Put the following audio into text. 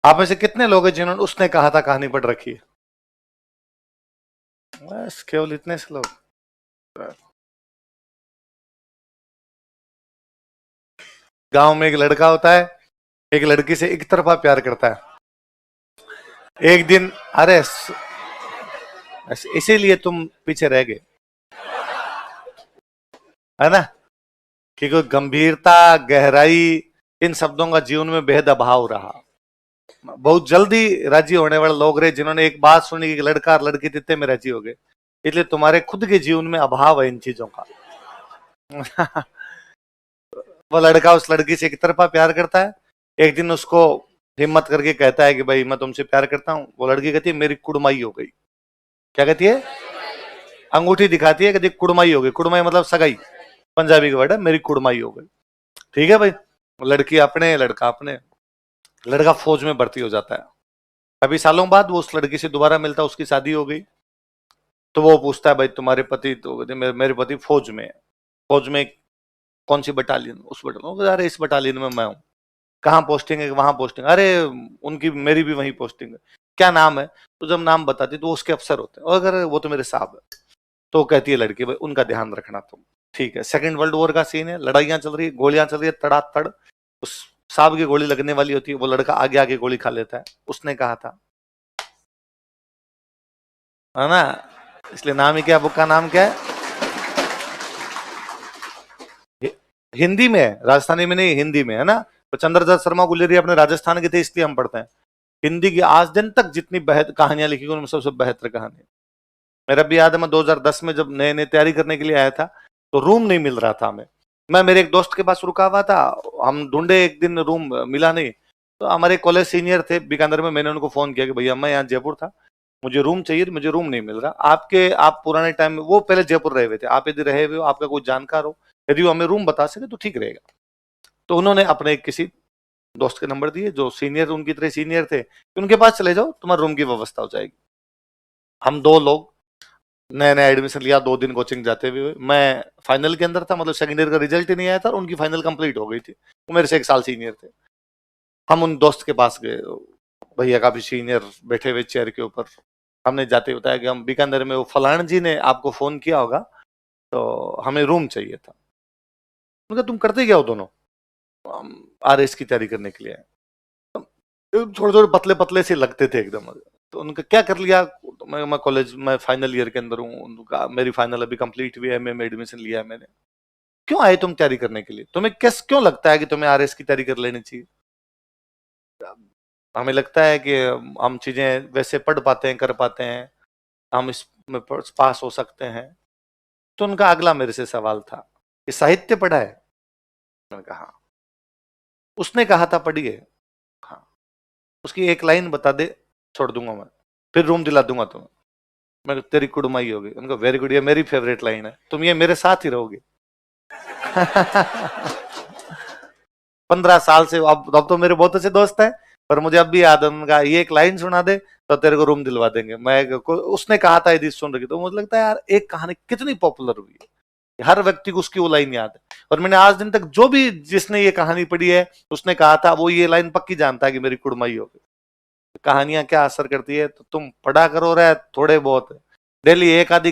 आप में से कितने लोग हैं जिन्होंने उसने कहा था कहानी पढ़ रखी है? बस केवल इतने से लोग। गांव में एक लड़का होता है, एक लड़की से एक तरफा प्यार करता है। एक दिन, अरे इसीलिए तुम पीछे रह गए, है ना, कि कोई गंभीरता, गहराई, इन शब्दों का जीवन में बेहद अभाव रहा। बहुत जल्दी राजी होने वाले लोग रहे जिन्होंने एक बात सुनी कि लड़का और लड़की तित्ते में राजी हो गए। इसलिए तुम्हारे खुद के जीवन में अभाव है इन चीजों का। वो लड़का उस लड़की से एक तरफा प्यार करता है। एक दिन उसको हिम्मत करके कहता है कि भाई मैं तुमसे प्यार करता हूँ। वो लड़की कहती है मेरी कुड़माई हो गई। क्या कहती है? अंगूठी दिखाती है, कहती कुड़माई हो गई। कुड़माई मतलब सगाई, पंजाबी का वर्ड है, मेरी कुड़माई हो गई। ठीक है भाई, लड़की अपने, लड़का अपने। लड़का फौज में भर्ती हो जाता है। अभी सालों बाद वो उस लड़की से दोबारा मिलता है, उसकी शादी हो गई। तो वो पूछता है भाई तुम्हारे पति? तो कहते मेरे पति फौज में है। फौज में कौन सी बटालियन? उस बटालियन। अरे इस बटालियन में मैं हूँ। कहाँ पोस्टिंग है? वहां पोस्टिंग। अरे उनकी, मेरी भी वही पोस्टिंग है। क्या नाम है? तो जब नाम बताती तो उसके अफसर होते हैं। और अगर वो तो मेरे साहब है। तो कहती है लड़की भाई उनका ध्यान रखना तुम। ठीक है, सेकंड वर्ल्ड वॉर का सीन है, लड़ाइयां चल रही है, गोलियां चल रही है तड़ातड़। उस साहब की गोली लगने वाली होती है, वो लड़का आगे आगे गोली खा लेता है। उसने कहा था, है ना, इसलिए नाम ही क्या, बुक का नाम क्या है? हिंदी में है, राजस्थानी में नहीं, हिंदी में है ना। तो चंद्रदत्त शर्मा गुलेरिया अपने राजस्थान के थे, इसलिए हम पढ़ते हैं। हिंदी की आज दिन तक जितनी बेहतर कहानियां लिखी गई उनमें सबसे बेहतर कहानी। मेरा भी याद है, मैं 2010 में जब नए नए तैयारी करने के लिए आया था, तो रूम नहीं मिल रहा था हमें। मैं मेरे एक दोस्त के पास रुका हुआ था। हम ढूंढे, एक दिन रूम मिला नहीं। तो हमारे कॉलेज सीनियर थे बीकानेर में, मैंने उनको फोन किया कि भैया मैं यहाँ जयपुर था, मुझे रूम चाहिए, मुझे रूम नहीं मिल रहा। आप पुराने टाइम में, वो पहले जयपुर रहे हुए थे, आप यदि रहे हुए हो, आपका कोई जानकार हो, यदि वो हमें रूम बता सके तो ठीक रहेगा। तो उन्होंने अपने किसी दोस्त के नंबर दिए जो सीनियर, उनकी तरह सीनियर थे, कि उनके पास चले जाओ, तुम्हारे रूम की व्यवस्था हो जाएगी। हम दो लोग, नया नया एडमिशन लिया, 2 दिन कोचिंग जाते हुए, मैं फाइनल के अंदर था, मतलब सेकंड ईयर का रिजल्ट ही नहीं आया था और उनकी फाइनल कंप्लीट हो गई थी। वो मेरे से 1 साल सीनियर थे। हम उन दोस्त के पास गए, भैया काफी सीनियर बैठे हुए चेयर के ऊपर। हमने जाते बताया कि हम बीकानेर में, वो फलान जी ने आपको फोन किया होगा, तो हमें रूम चाहिए था। उनका तुम करते क्या हो दोनों? हम आरएस की तैयारी करने के लिए आए। थोड़े थोड़े पतले पतले से लगते थे एकदम। तो उनका क्या कर लिया, तो मैं कॉलेज में फाइनल ईयर के अंदर हूँ, उनका मेरी फाइनल अभी कंप्लीट हुई है, मैं एडमिशन लिया है मैंने। क्यों आए तुम तैयारी करने के लिए? तुम्हें कैस क्यों लगता है कि तुम्हें आरएस की तैयारी कर लेनी चाहिए? हमें लगता है कि हम चीजें वैसे पढ़ पाते हैं, कर पाते हैं, हम इसमें पास हो सकते हैं। तो उनका अगला मेरे से सवाल था कि साहित्य पढ़ा है? मैंने कहा हाँ। उसने कहा था पढ़िए। हाँ। उसकी एक लाइन बता दे, छोड़ दूंगा मैं, फिर रूम दिला दूंगा तुम्हें। मैं, तेरी कुड़माई होगी। उनको वेरी गुड, ये मेरी फेवरेट लाइन है, तुम ये मेरे साथ ही रहोगे। 15 साल से, अब तो मेरे बहुत अच्छे दोस्त हैं, पर मुझे अब भी याद है, उनका ये एक लाइन सुना दे तो तेरे को रूम दिलवा देंगे। उसने कहा था यदि सुन रही, तो मुझे लगता है यार एक कहानी कितनी पॉपुलर हुई है, हर व्यक्ति को उसकी वो लाइन याद है। और मैंने आज दिन तक जो भी जिसने ये कहानी पढ़ी है, उसने कहा था वो ये लाइन पक्की जानता है कि मेरी कुड़माई होगी। कहानियां क्या असर करती है, तो तुम पढ़ा करो रहे थोड़े बहुत, डेली एक आधी